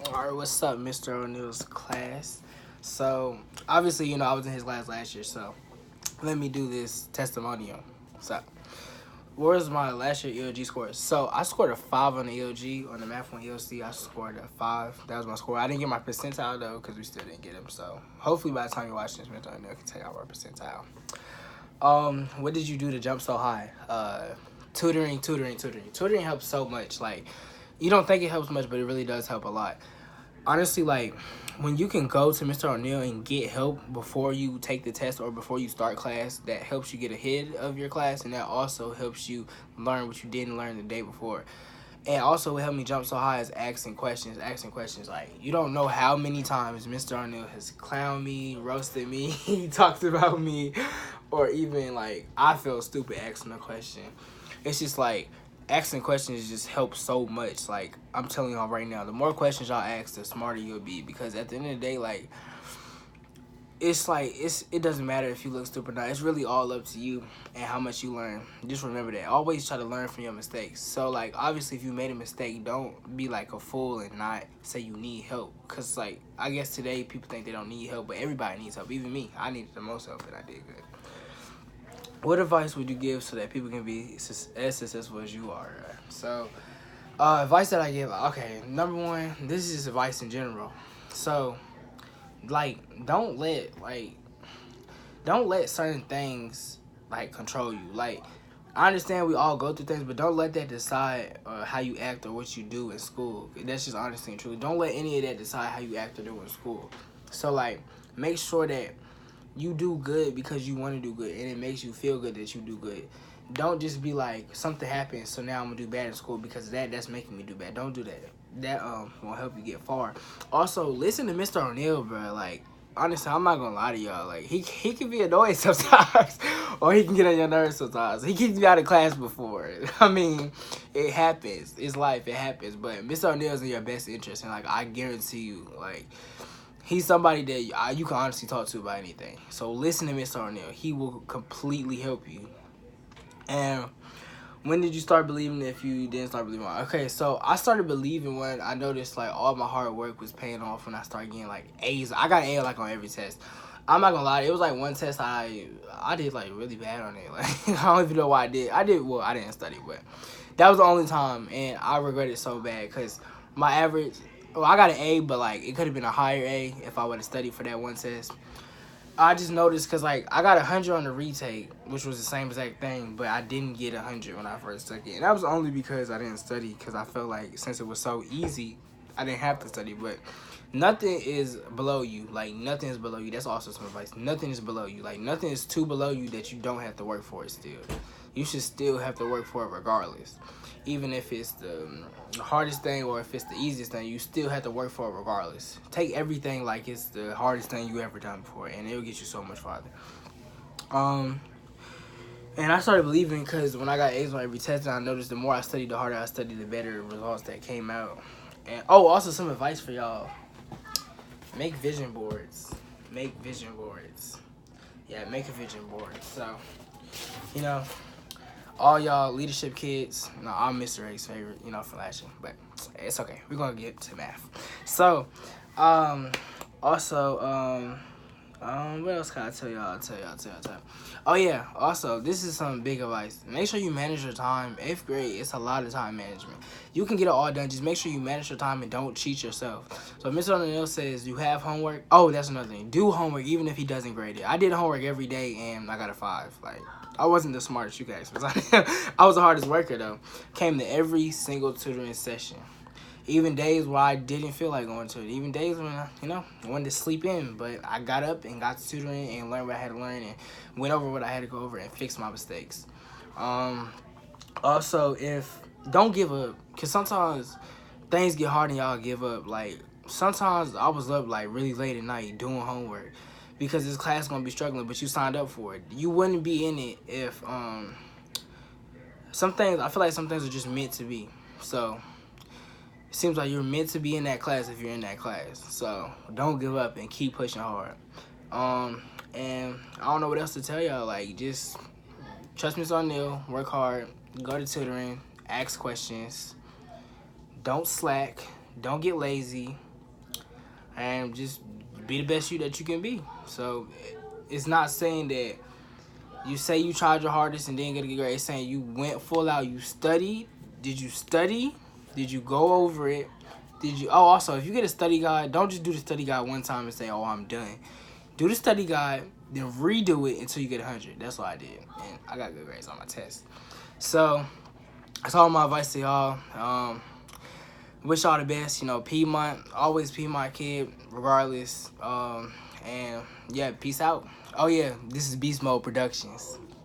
Alright, what's up, Mr. O'Neill's class? So, obviously, I was in his class last year, so let me do this testimonial. So, what was my last year ELG score? So, I scored a 5 on the ELG. On the Math 1 ELC, I scored a 5. That was my score. I didn't get my percentile, though, because we still didn't get him. So, hopefully, by the time you watch this, Mr. O'Neill can tell you our percentile. What did you do to jump so high? Tutoring. Tutoring helps so much. Like, you don't think it helps much, but it really does help a lot. Honestly, like, when you can go to Mr. O'Neill and get help before you take the test or before you start class, that helps you get ahead of your class, and that also helps you learn what you didn't learn the day before. And also what helped me jump so high is asking questions. Like, you don't know how many times Mr. O'Neill has clowned me, roasted me, he talked about me, or even, like, I feel stupid asking a question. It's just, like, asking questions just helps so much. Like, I'm telling y'all right now, the more questions y'all ask, the smarter you'll be. Because at the end of the day, like, it doesn't matter if you look stupid or not. It's really all up to you and how much you learn. Just remember that. Always try to learn from your mistakes. So, like, obviously, if you made a mistake, don't be, like, a fool and not say you need help. Because, like, I guess today people think they don't need help, but everybody needs help. Even me. I needed the most help, and I did good. What advice would you give so that people can be as successful as you are? So, advice that I give, okay, number one, this is just advice in general. So, like, don't let certain things, like, control you. Like, I understand we all go through things, but don't let that decide how you act or what you do in school. That's just honestly and truly. Don't let any of that decide how you act or do in school. So, like, make sure that you do good because you want to do good, and it makes you feel good that you do good. Don't just be like, something happens, so now I'm gonna do bad in school because that's making me do bad. Don't do that. That won't help you get far. Also, listen to Mr. O'Neill, bro. Like, honestly, I'm not gonna lie to y'all. Like, he can be annoying sometimes, or he can get on your nerves sometimes. He kicked me out of class before. I mean, it happens. It's life. It happens. But Mr. O'Neill's in your best interest, and, like, I guarantee you, like, he's somebody that you can honestly talk to about anything. So listen to Mr. O'Neill. He will completely help you. And when did you start believing if you didn't start believing? Okay, so I started believing when I noticed, like, all my hard work was paying off when I started getting, like, A's. I got an A, like, on every test. I'm not gonna lie, it was, like, one test I did, like, really bad on it. Like, I don't even know why I did. I didn't study, but that was the only time, and I regret it so bad because my average, well, I got an A, but, like, it could have been a higher A if I would have studied for that one test. I just noticed because, like, I got 100 on the retake, which was the same exact thing, but I didn't get 100 when I first took it. And that was only because I didn't study, because I felt like since it was so easy, I didn't have to study. But nothing is below you. Like, nothing is below you. That's also some advice. Nothing is below you. Like, nothing is too below you that you don't have to work for it still. You should still have to work for it regardless. Even if it's the hardest thing or if it's the easiest thing, you still have to work for it regardless. Take everything like it's the hardest thing you ever done before, and it'll get you so much farther. And I started believing because when I got A's on every test, I noticed the more I studied, the harder I studied, the better results that came out. And also some advice for y'all. Make vision boards. Make vision boards. Yeah, make a vision board. So, all y'all leadership kids, no, I'm Mr. A's favorite, for last year, but it's okay. We're gonna get to math. So, also, what else can I tell y'all? Oh yeah, also, this is some big advice. Make sure you manage your time. 8th grade, it's a lot of time management. You can get it all done. Just make sure you manage your time and don't cheat yourself. So Mr. O'Neill says you have homework. Oh, that's another thing. Do homework even if he doesn't grade it. I did homework every day and I got a 5. Like, I wasn't the smartest, you guys. I was the hardest worker, though. Came to every single tutoring session. Even days where I didn't feel like going to it. Even days when, I wanted to sleep in. But I got up and got to tutoring and learned what I had to learn and went over what I had to go over and fixed my mistakes. Also, don't give up. Because sometimes things get hard and y'all give up. Like, sometimes I was up, like, really late at night doing homework. Because this class is going to be struggling, but you signed up for it. You wouldn't be in it if, some things, I feel like some things are just meant to be. So, it seems like you're meant to be in that class if you're in that class. So, don't give up and keep pushing hard. And I don't know what else to tell y'all. Like, just trust Ms. O'Neill, work hard, go to tutoring, ask questions. Don't slack. Don't get lazy. and just be the best you that you can be. So it's not saying that you say you tried your hardest and didn't get a good grade. It's saying you went full out. You studied. Did you study? Did you go over it? Did you? Oh, also, if you get a study guide, don't just do the study guide one time and say, "Oh, I'm done." Do the study guide, then redo it until you get 100. That's what I did, and I got good grades on my test. So that's all my advice to y'all. Wish y'all the best. You know, Piedmont, always Piedmont kid, regardless. And yeah, peace out. Oh yeah, this is Beast Mode Productions.